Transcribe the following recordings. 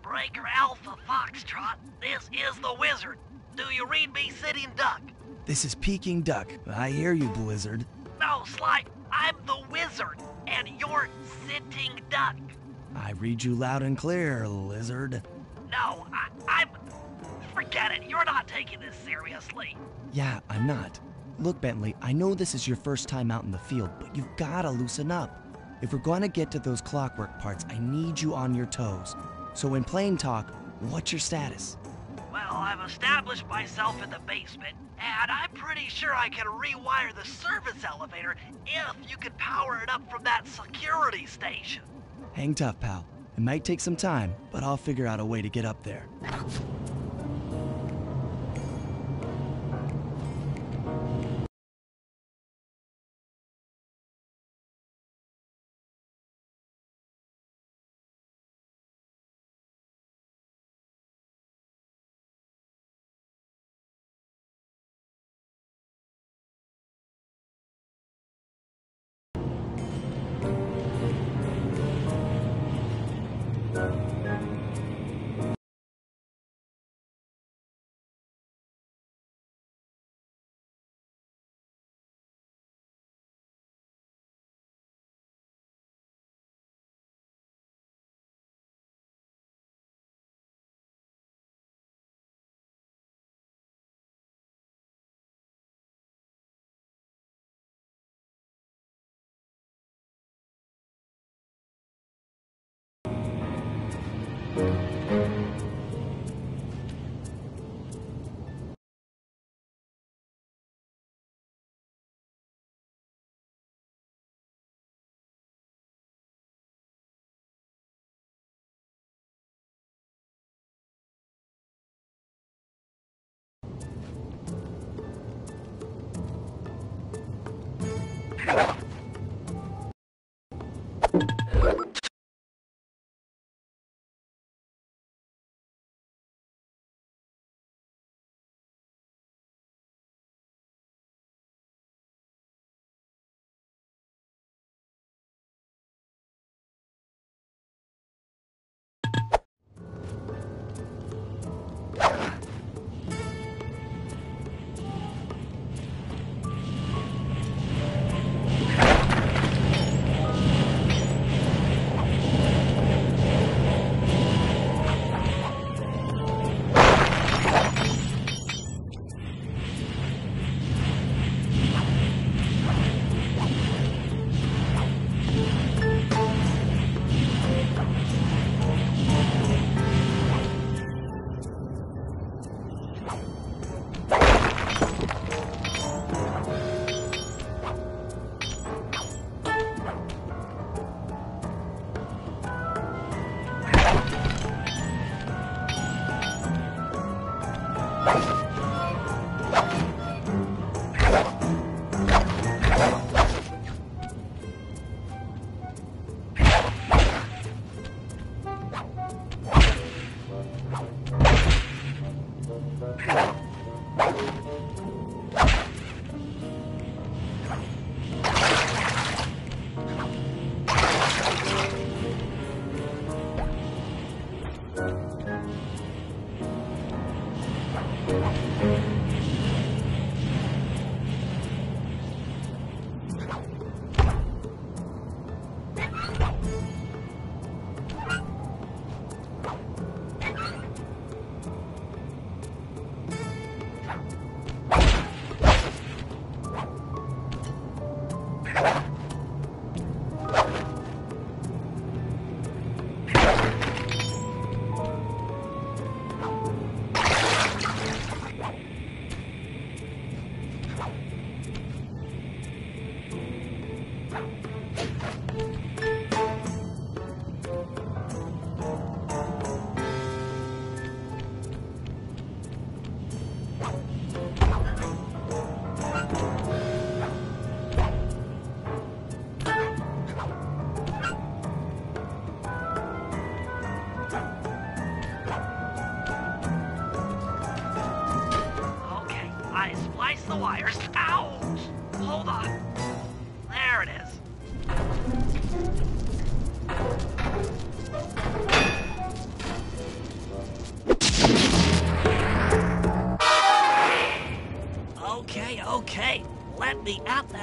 Breaker Alpha Foxtrot, this is the Wizard. Do you read me, Sitting Duck? This is Peking Duck. I hear you, Blizzard. No, Sly, I'm the Wizard, and you're Sitting Duck. I read you loud and clear, Lizard. No, I'm... Forget it, you're not taking this seriously. Yeah, I'm not. Look, Bentley, I know this is your first time out in the field, but you've gotta loosen up. If we're gonna get to those clockwork parts, I need you on your toes. So in plain talk, what's your status? Well, I've established myself in the basement, and I'm pretty sure I can rewire the service elevator if you can power it up from that security station. Hang tough, pal. It might take some time, but I'll figure out a way to get up there.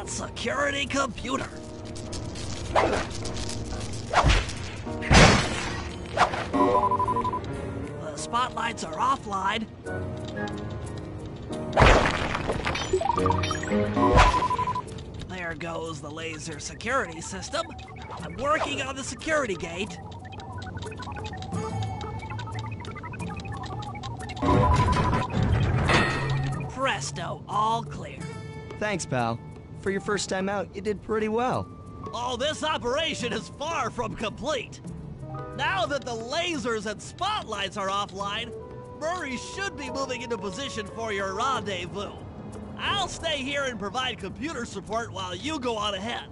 security computer. The spotlights are offline. There goes the laser security system. I'm working on the security gate. Presto, all clear. Thanks, pal. For your first time out, you did pretty well. Oh, this operation is far from complete. Now that the lasers and spotlights are offline, Murray should be moving into position for your rendezvous. I'll stay here and provide computer support while you go on ahead.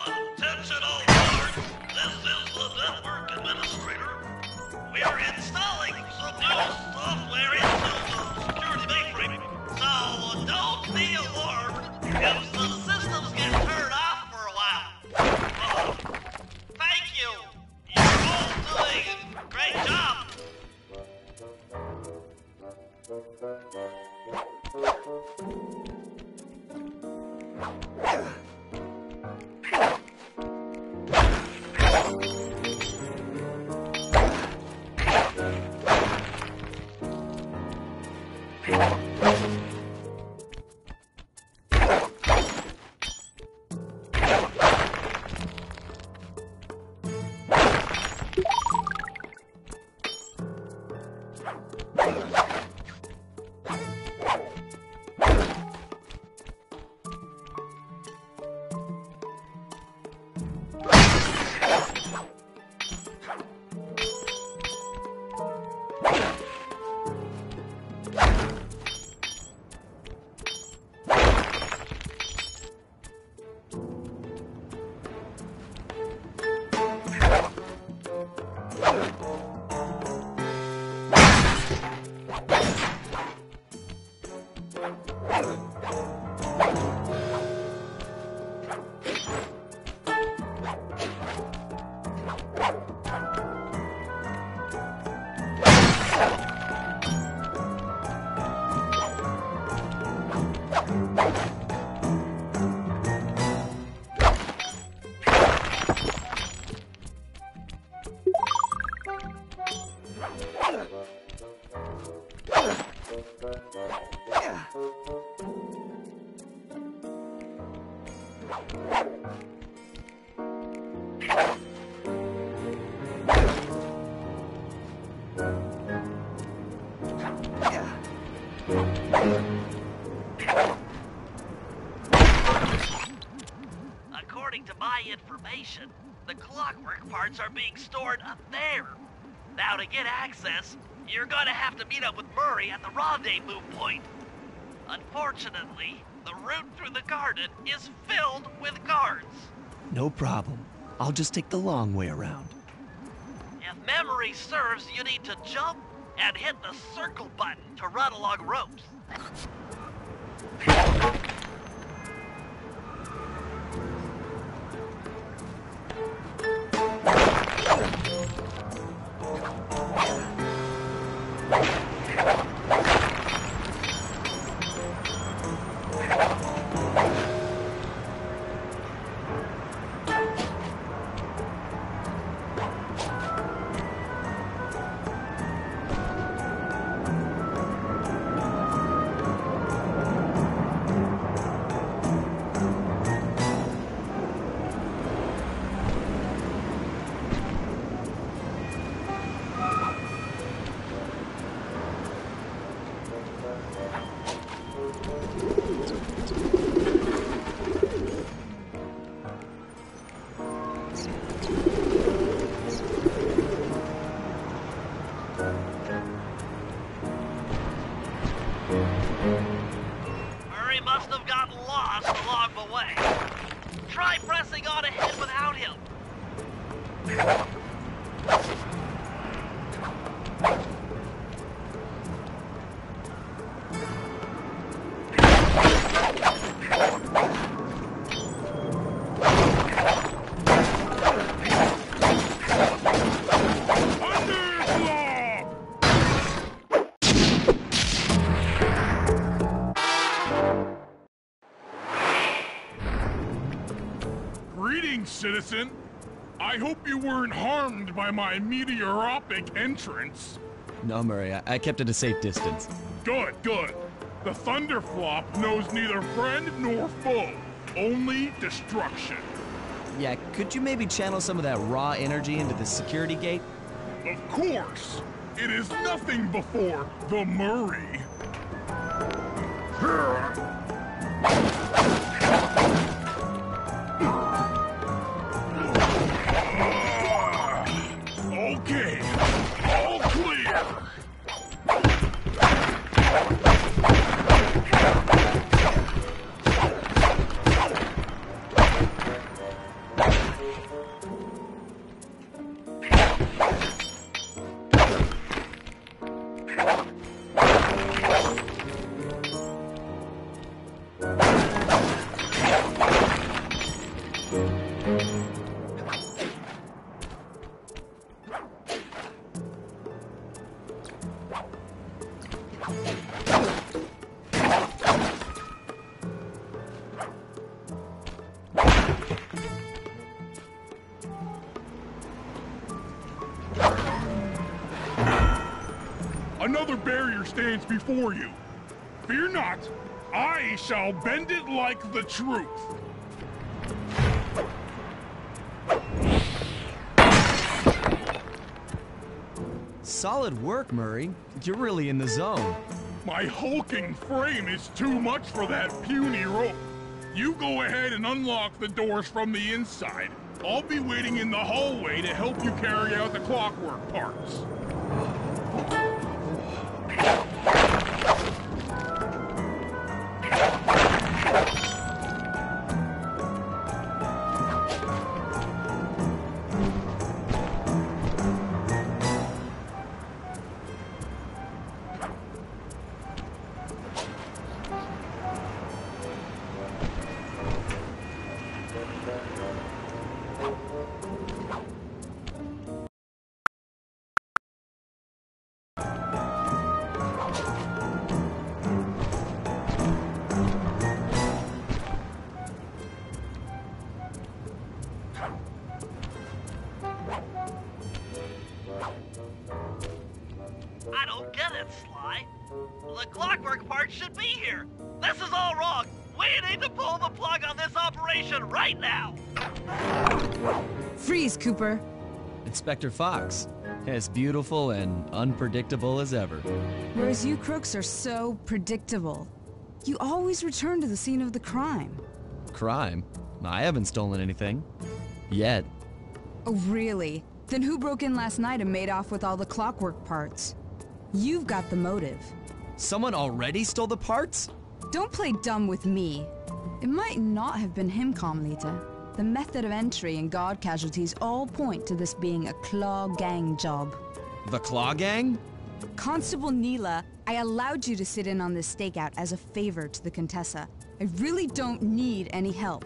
Attention all guards. This is the network administrator. We are installing some new software into the security mainframe, so don't be alarmed if the systems get turned off for a while. Thank you. You're all doing a great job. According to my information, the clockwork parts are being stored up there. Now to get access, you're gonna have to meet up with Murray at the rendezvous point. Unfortunately, the route through the garden is filled with guards. No problem. I'll just take the long way around. If memory serves, you need to jump and hit the circle button to run along ropes. Murray must have gotten lost along the way. Try pressing on ahead without him. Greetings, citizen. I hope you weren't harmed by my meteoropic entrance. No, Murray, I kept at a safe distance. Good, good. The Thunderflop knows neither friend nor foe, only destruction. Yeah, could you maybe channel some of that raw energy into the security gate? Of course. It is nothing before the Murray. Okay, all clear. Another barrier stands before you. Fear not, I shall bend it like the truth. Solid work, Murray. You're really in the zone. My hulking frame is too much for that puny rope. You go ahead and unlock the doors from the inside. I'll be waiting in the hallway to help you carry out the clockwork parts. I don't get it, Sly. The clockwork part should be here. This is all wrong. We need to pull the plug on this operation right now. Freeze, Cooper. Inspector Fox, as beautiful and unpredictable as ever. Whereas you crooks are so predictable. You always return to the scene of the crime. Crime? I haven't stolen anything. Yet. Oh, really? Then who broke in last night and made off with all the clockwork parts? You've got the motive. Someone already stole the parts? Don't play dumb with me. It might not have been him, Carmelita. The method of entry and guard casualties all point to this being a Claw Gang job. The Claw Gang? Constable Neela, I allowed you to sit in on this stakeout as a favor to the Contessa. I really don't need any help.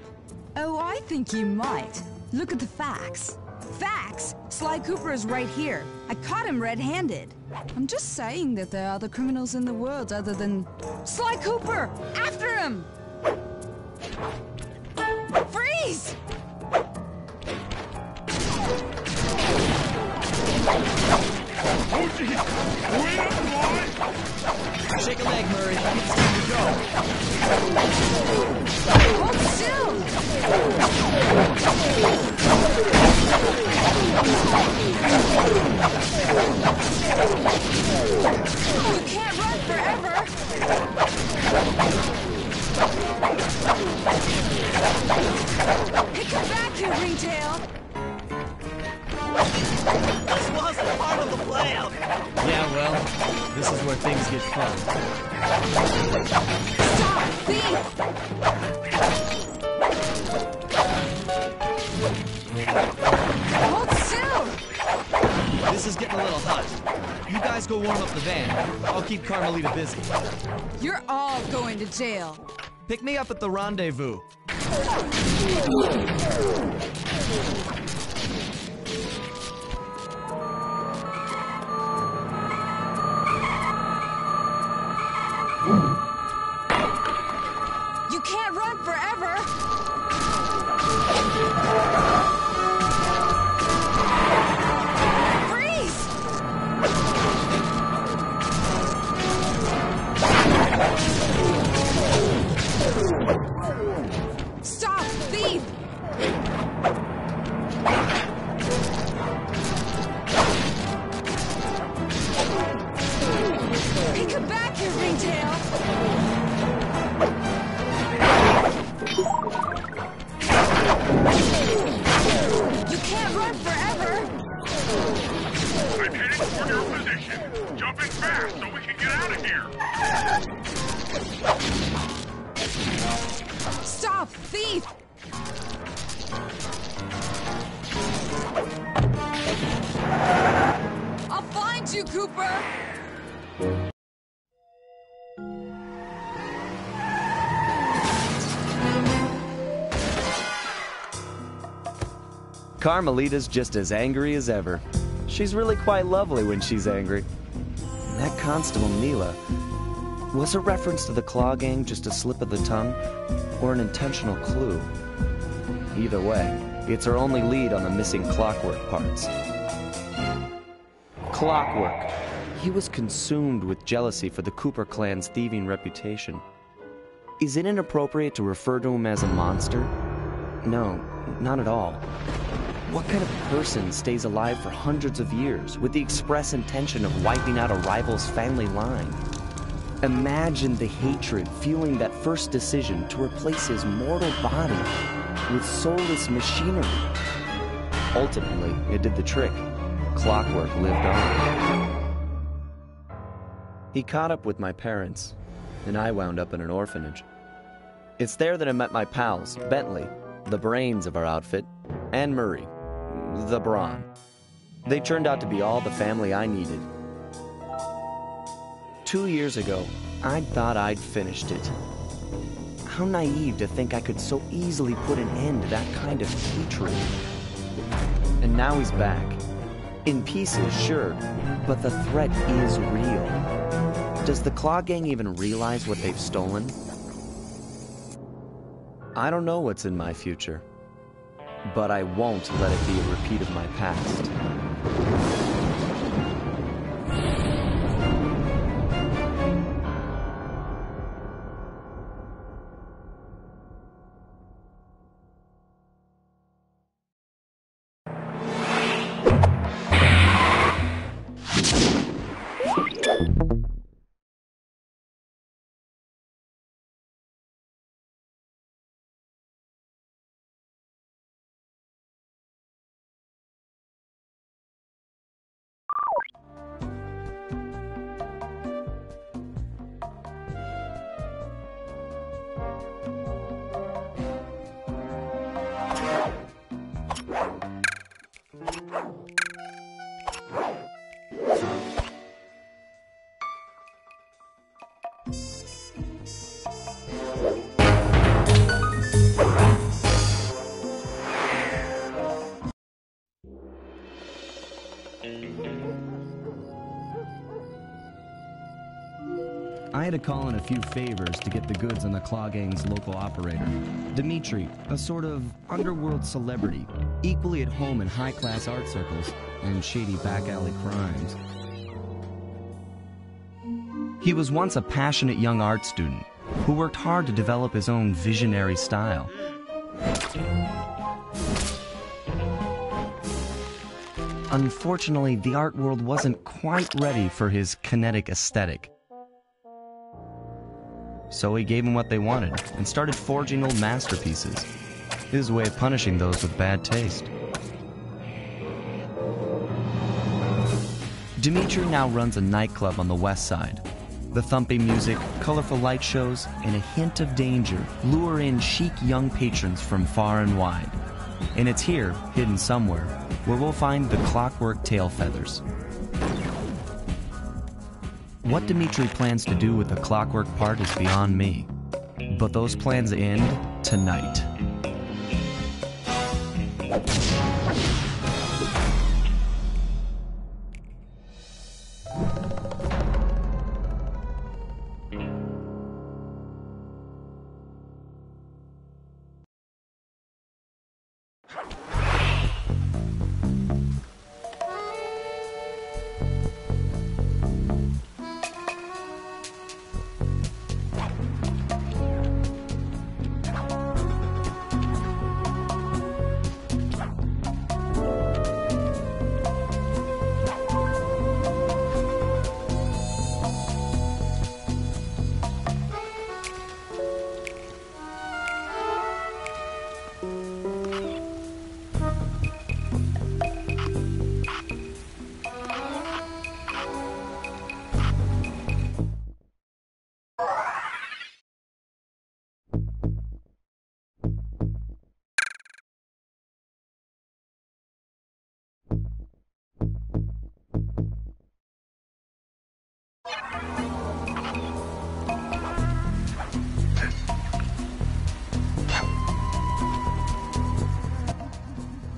Oh, I think you might. Look at the facts. Facts? Sly Cooper is right here. I caught him red-handed. I'm just saying that there are other criminals in the world other than... Sly Cooper! After him! Freeze! Oh, geez! Wait up, boy! Shake a leg, Murray. It's time to go. Hold still! You can't run forever! Hey, come back, you ringtail! This wasn't part of the plan. Yeah, well, this is where things get fun. Stop! Thief! Hold still! This is getting a little hot. You guys go warm up the van. I'll keep Carmelita busy. You're all going to jail. Pick me up at the rendezvous. You can't run forever! Stop, thief! Hey, come back here, Ringtail! You can't run forever! I'm heading toward your position. Jump in fast so we can get out of here. Stop, thief! I'll find you, Cooper! Carmelita's just as angry as ever. She's really quite lovely when she's angry. And that Constable Neela, was a reference to the Claw Gang just a slip of the tongue, or an intentional clue? Either way, it's our only lead on the missing Clockwork parts. Clockwork. He was consumed with jealousy for the Cooper clan's thieving reputation. Is it inappropriate to refer to him as a monster? No, not at all. What kind of person stays alive for hundreds of years with the express intention of wiping out a rival's family line? Imagine the hatred fueling that first decision to replace his mortal body with soulless machinery. Ultimately, it did the trick. Clockwork lived on. He caught up with my parents, and I wound up in an orphanage. It's there that I met my pals, Bentley, the brains of our outfit, and Murray, the brawn. They turned out to be all the family I needed. 2 years ago, I'd thought I'd finished it. How naive to think I could so easily put an end to that kind of hatred. And now he's back. In pieces, sure, but the threat is real. Does the Claw Gang even realize what they've stolen? I don't know what's in my future, but I won't let it be a repeat of my past. I had to call in a few favors to get the goods on the Claw Gang's local operator, Dimitri, a sort of underworld celebrity, equally at home in high-class art circles and shady back-alley crimes. He was once a passionate young art student who worked hard to develop his own visionary style. Unfortunately, the art world wasn't quite ready for his kinetic aesthetic. So he gave them what they wanted and started forging old masterpieces. His way of punishing those with bad taste. Dimitri now runs a nightclub on the west side. The thumping music, colorful light shows, and a hint of danger lure in chic young patrons from far and wide. And it's here, hidden somewhere, where we'll find the Clockwork tail feathers. What Dimitri plans to do with the Clockwork part is beyond me. But those plans end tonight.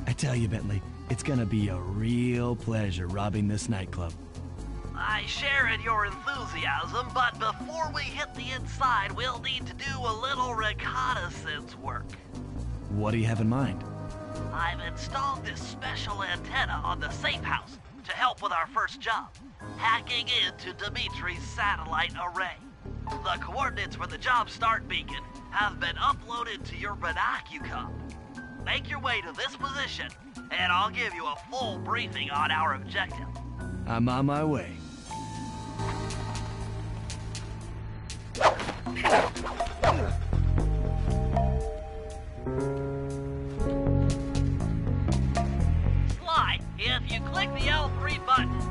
I tell you, Bentley, it's gonna be a real pleasure robbing this nightclub. I share in your enthusiasm, but before we hit the inside, we'll need to do a little reconnaissance work. What do you have in mind? I've installed this special antenna on the safe house to help with our first job, hacking into Dimitri's satellite array. The coordinates for the job start beacon have been uploaded to your binocucom. Make your way to this position, and I'll give you a full briefing on our objective. I'm on my way. Sly, if you click the L3 button,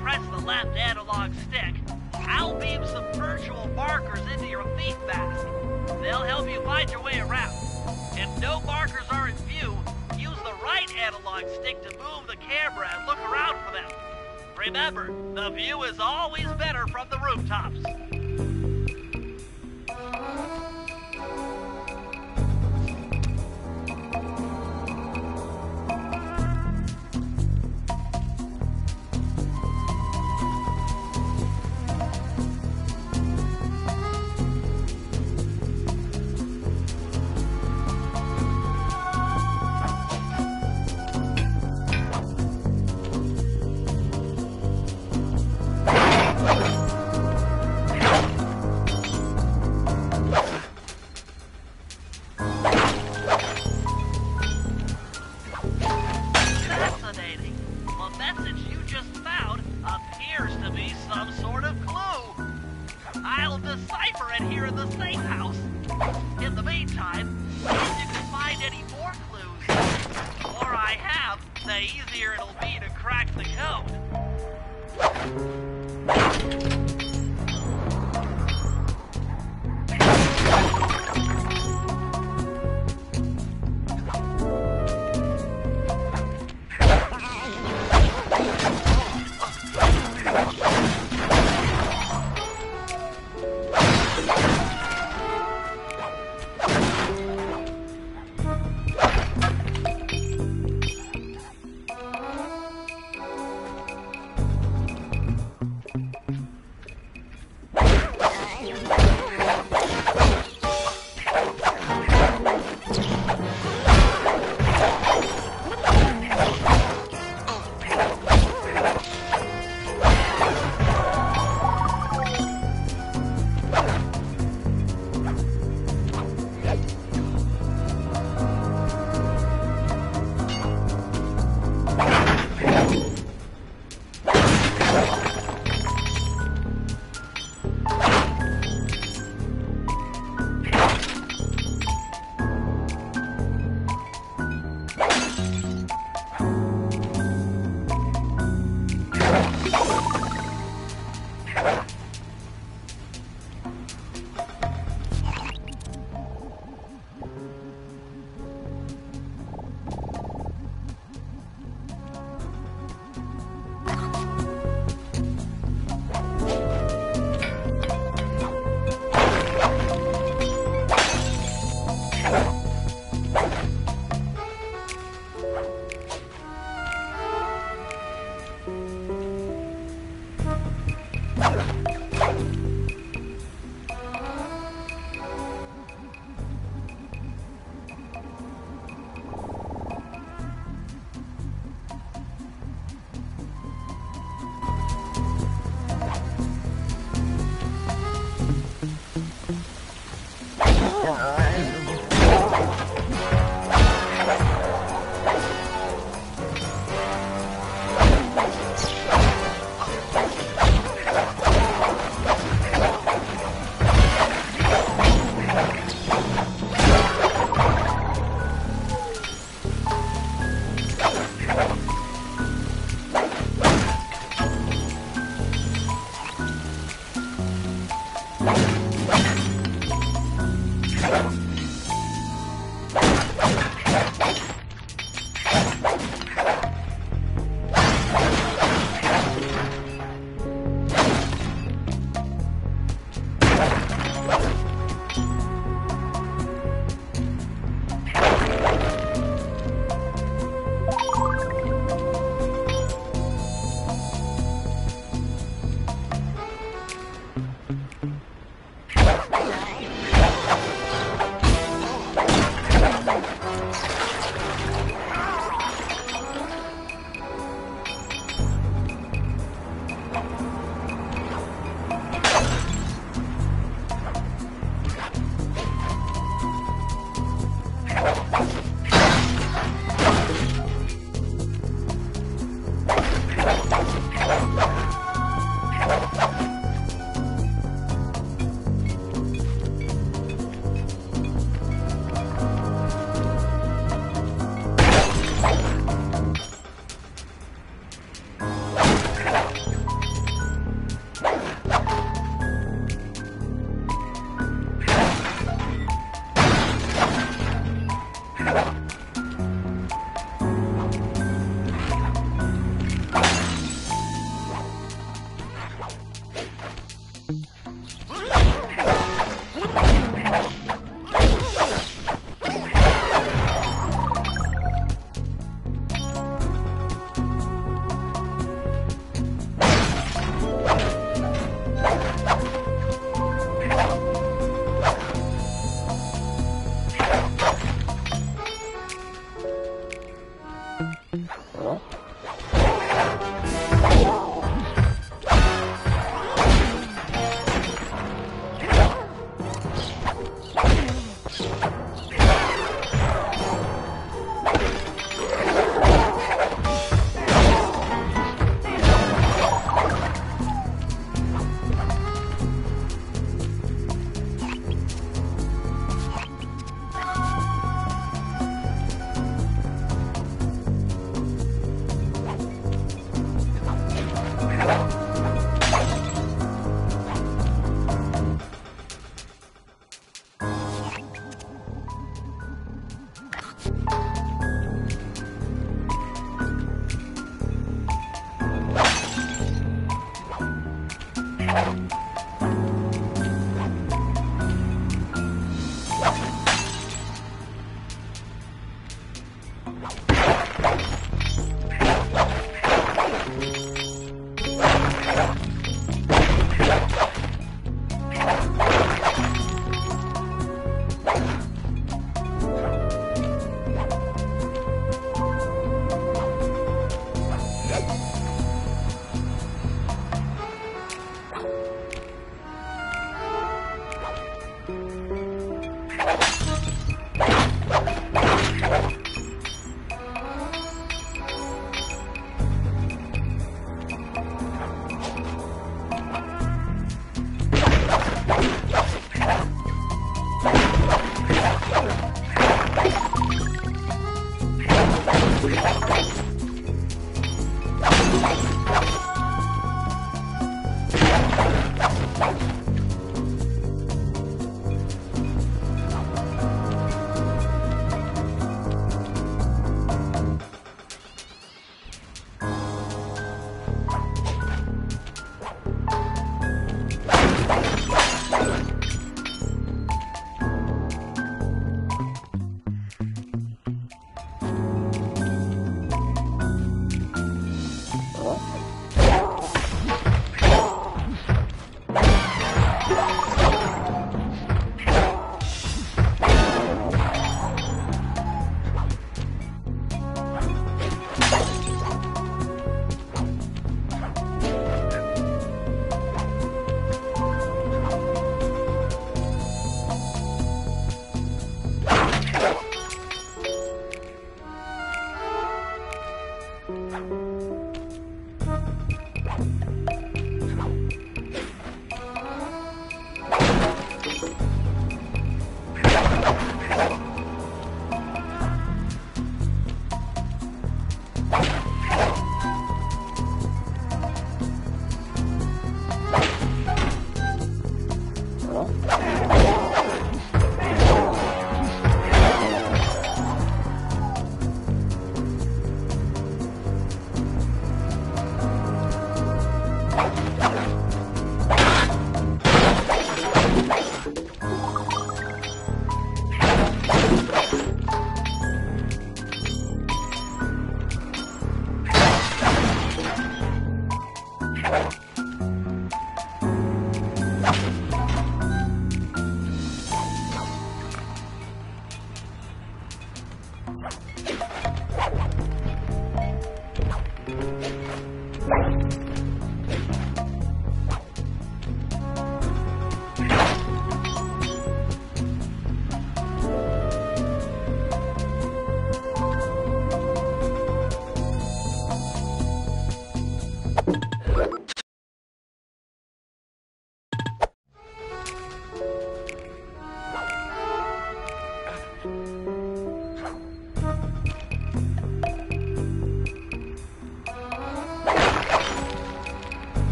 press the left analog stick, I'll beam some virtual markers into your thief mask. They'll help you find your way around. If no markers are in view, use the right analog stick to move the camera and look around for them. Remember, the view is always better from the rooftops.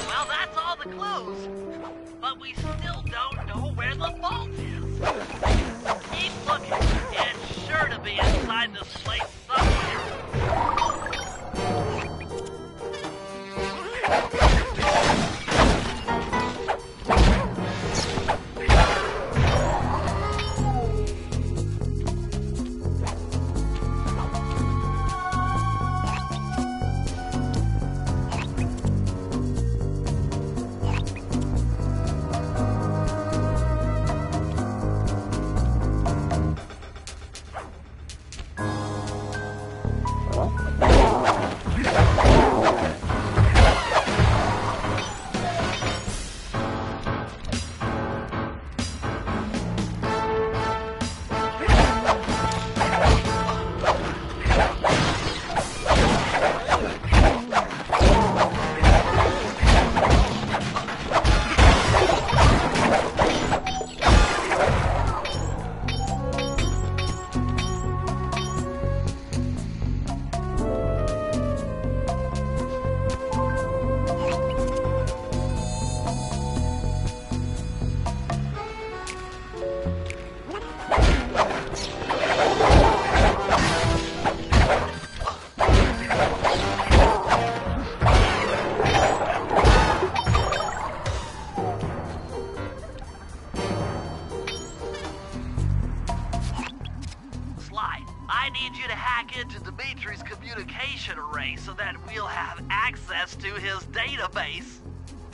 Well, that's all the clues. But we still don't know where the vault is. Keep looking. It's sure to be inside this place somewhere. Sly, I need you to hack into Dimitri's communication array so that we'll have access to his database.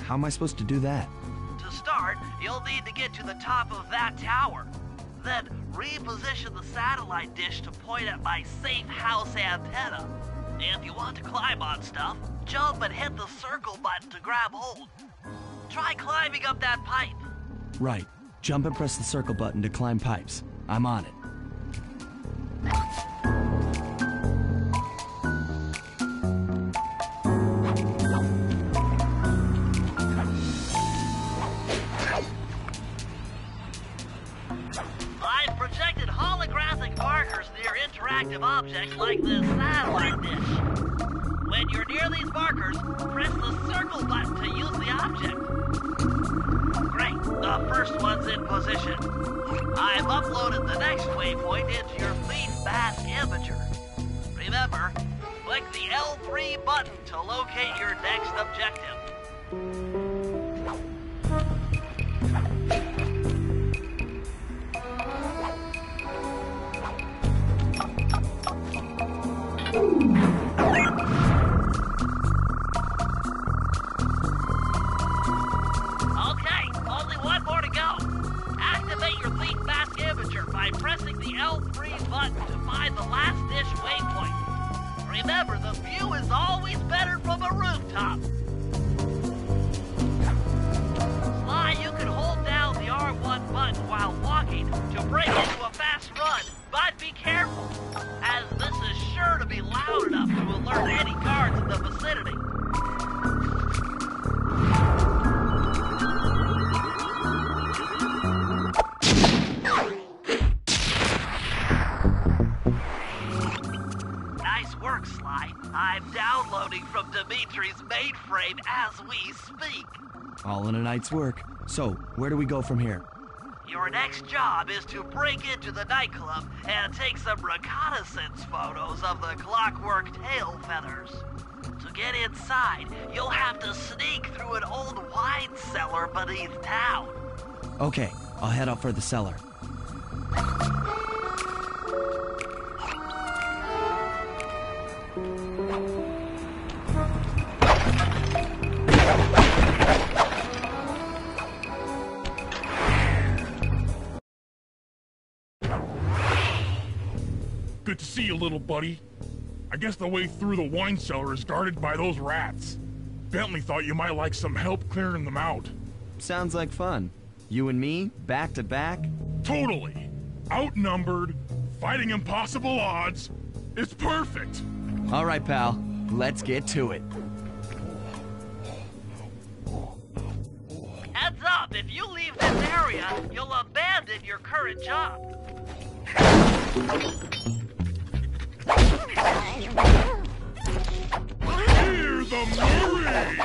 How am I supposed to do that? To start, you'll need to get to the top of that tower. Then reposition the satellite dish to point at my safe house antenna. If you want to climb on stuff, jump and hit the circle button to grab hold. Try climbing up that pipe. Right. Jump and press the circle button to climb pipes. I'm on it. I've projected holographic markers near interactive objects like this satellite dish. When you're near these markers, press the circle button to use the object. Great, the first one's in position. I've uploaded the next waypoint into your Thief Mask Imager. Remember, click the L3 button to locate your next objective. Okay, only one more to go. Activate your Thief Mask Imager by pressing the L3 button to find the last dish waypoint. Remember, the view is always better from a rooftop. Sly, you can hold down the R1 button while walking to break into a fast run, but be careful, as this is sure to be loud enough to alert any guards in the vicinity. Nice work, Sly. I'm downloading from Dimitri's mainframe as we speak. All in a night's work. So, where do we go from here? Your next job is to break into the nightclub and take some reconnaissance photos of the clockwork tail feathers. To get inside, you'll have to sneak through an old wine cellar beneath town. Okay, I'll head out for the cellar. Good to see you, little buddy. I guess the way through the wine cellar is guarded by those rats. Bentley thought you might like some help clearing them out. Sounds like fun. You and me, back to back? Totally. outnumbered, fighting impossible odds. It's perfect. All right, pal. Let's get to it. Heads up, if you leave this area, you'll abandon your current job. Hear the Murray!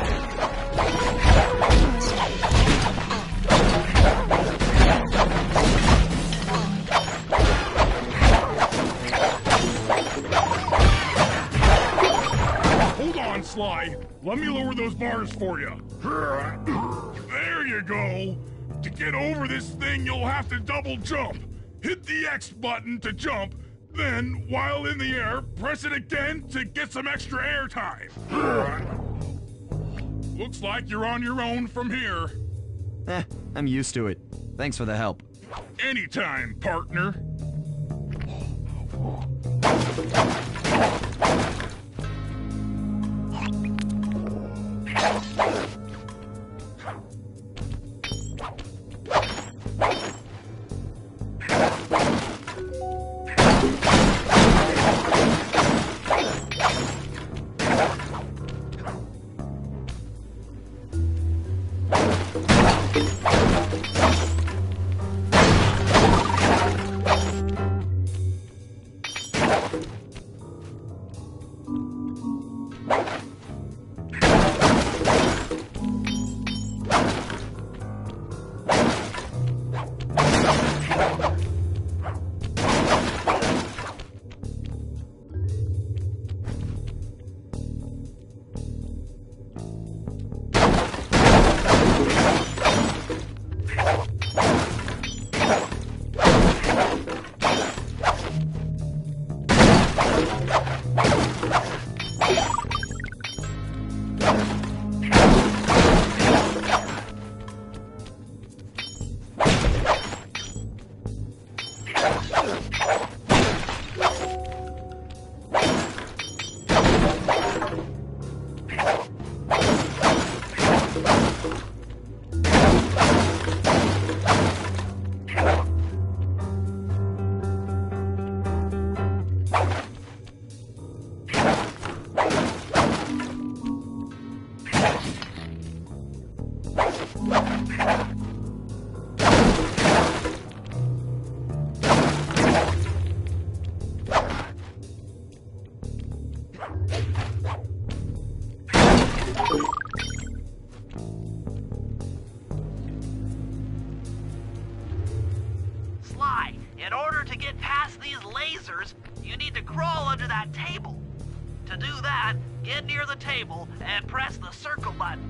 Hold on, Sly. Let me lower those bars for you. There you go. To get over this thing, you'll have to double jump. Hit the X button to jump, then, while in the air, press it again to get some extra air time. Looks like you're on your own from here. I'm used to it. Thanks for the help. Anytime, partner. Sly, in order to get past these lasers, you need to crawl under that table. To do that, get near the table and press the circle button.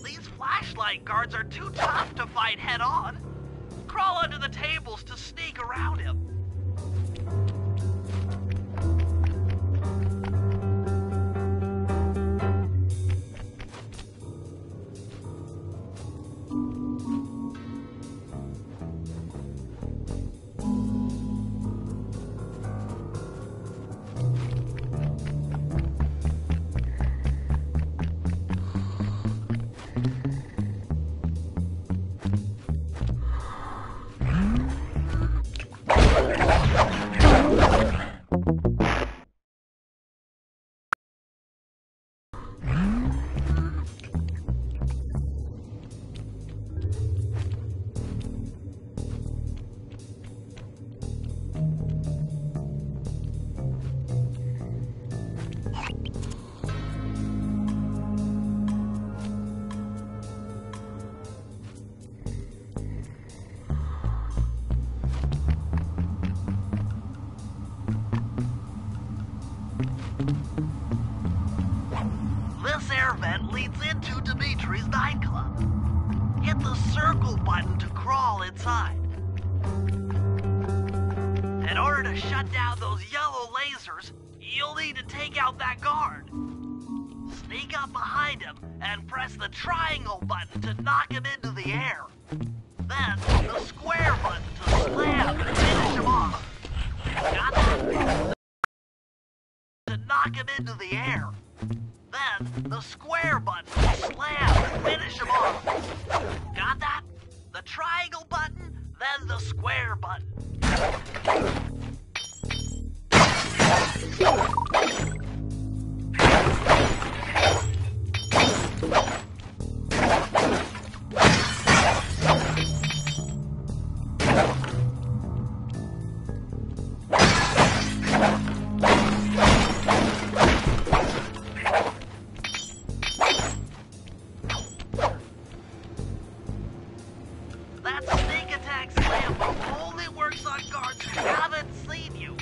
These flashlight guards are too tough to fight head-on. Crawl under the tables to sneak around him. This air vent leads into Dimitri's nightclub. Hit the circle button to crawl inside. In order to shut down those yellow lasers, you'll need to take out that guard. Sneak up behind him and press the triangle button to knock him into the air. Then the square button to slam and finish him off. Got that? knock him into the air. Then, the square button will slam and finish him off. Got that? The triangle button, then the square button. That sneak attack slam move only works on guards who haven't seen you.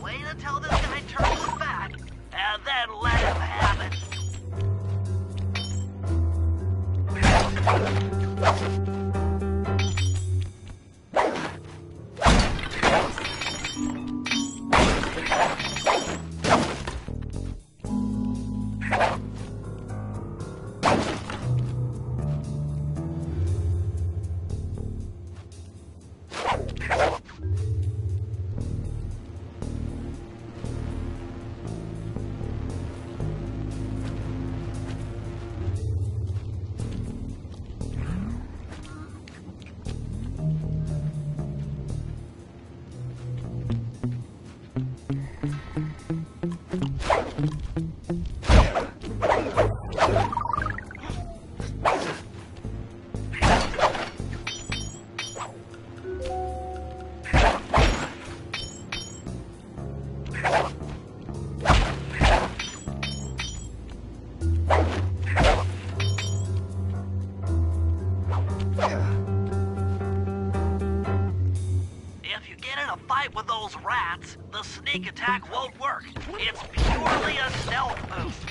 Wait until this guy turns his back, and then let him have it. If you get in a fight with those rats, the sneak attack won't work. It's purely a stealth boost.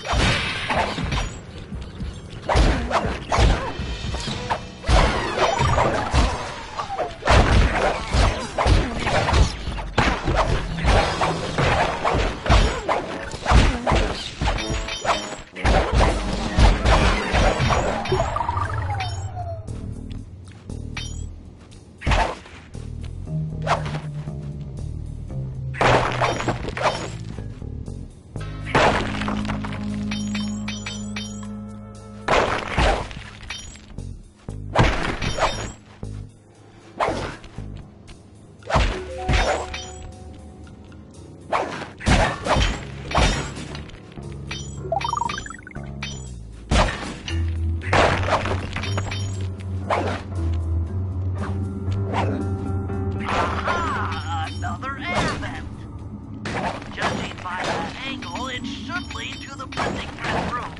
Aha! Another air vent. Judging by that angle, it should lead to the printing press room.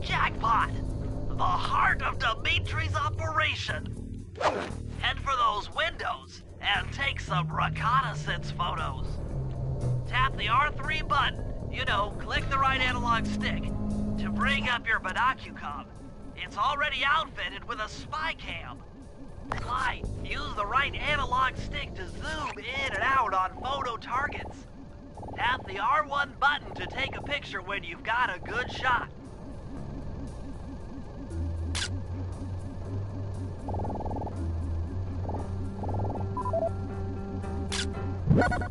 Jackpot! The heart of Dimitri's operation! Head for those windows and take some reconnaissance photos. Tap the R3 button, you know, click the right analog stick, to bring up your binocucom. It's already outfitted with a spy cam. Why, use the right analog stick to zoom in and out on photo targets. Tap the R1 button to take a picture when you've got a good shot.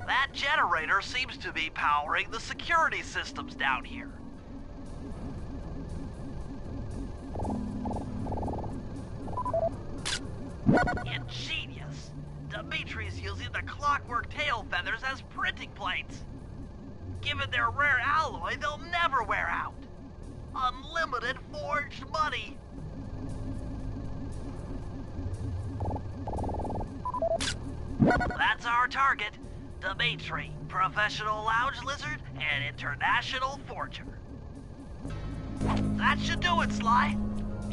That generator seems to be powering the security systems down here. Ingenious. Dimitri's using the clockwork tail feathers as printing plates. Given their rare alloy, they'll never wear out. Unlimited forged money. That's our target. Dimitri, professional lounge lizard and international forger. That should do it, Sly.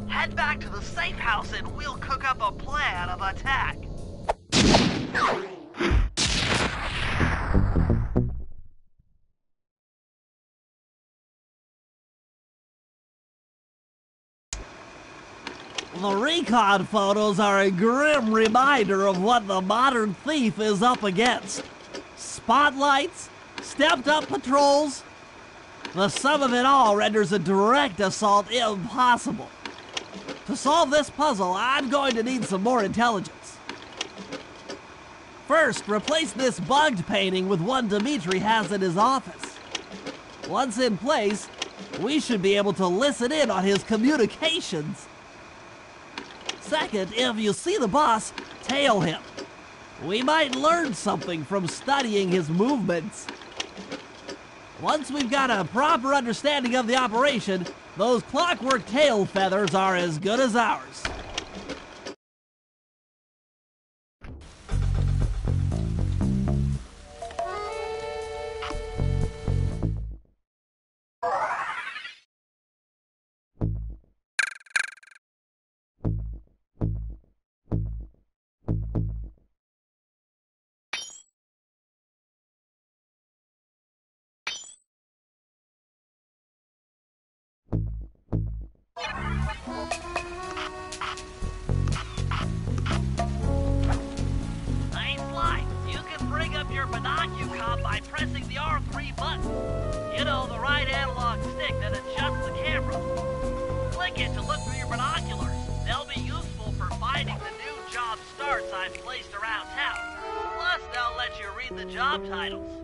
Head back to the safe house and we'll cook up a plan of attack. The recon photos are a grim reminder of what the modern thief is up against. Spotlights, stepped-up patrols. The sum of it all renders a direct assault impossible. To solve this puzzle, I'm going to need some more intelligence. First, replace this bugged painting with one Dimitri has in his office. Once in place, we should be able to listen in on his communications. Second, if you see the boss, tail him. We might learn something from studying his movements. Once we've got a proper understanding of the operation, those clockwork tail feathers are as good as ours. Hey, Sly, you can bring up your binocular by pressing the R3 button. You know, the right analog stick that adjusts the camera. Click it to look through your binoculars. They'll be useful for finding the new job starts I've placed around town. Plus, they'll let you read the job titles.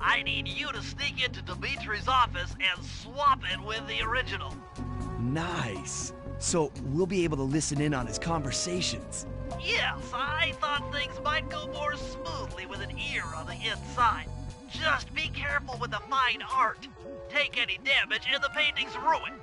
I need you to sneak into Dimitri's office and swap it with the original. Nice. So we'll be able to listen in on his conversations. Yes, I thought things might go more smoothly with an ear on the inside. Just be careful with the fine art. Take any damage and the painting's ruined.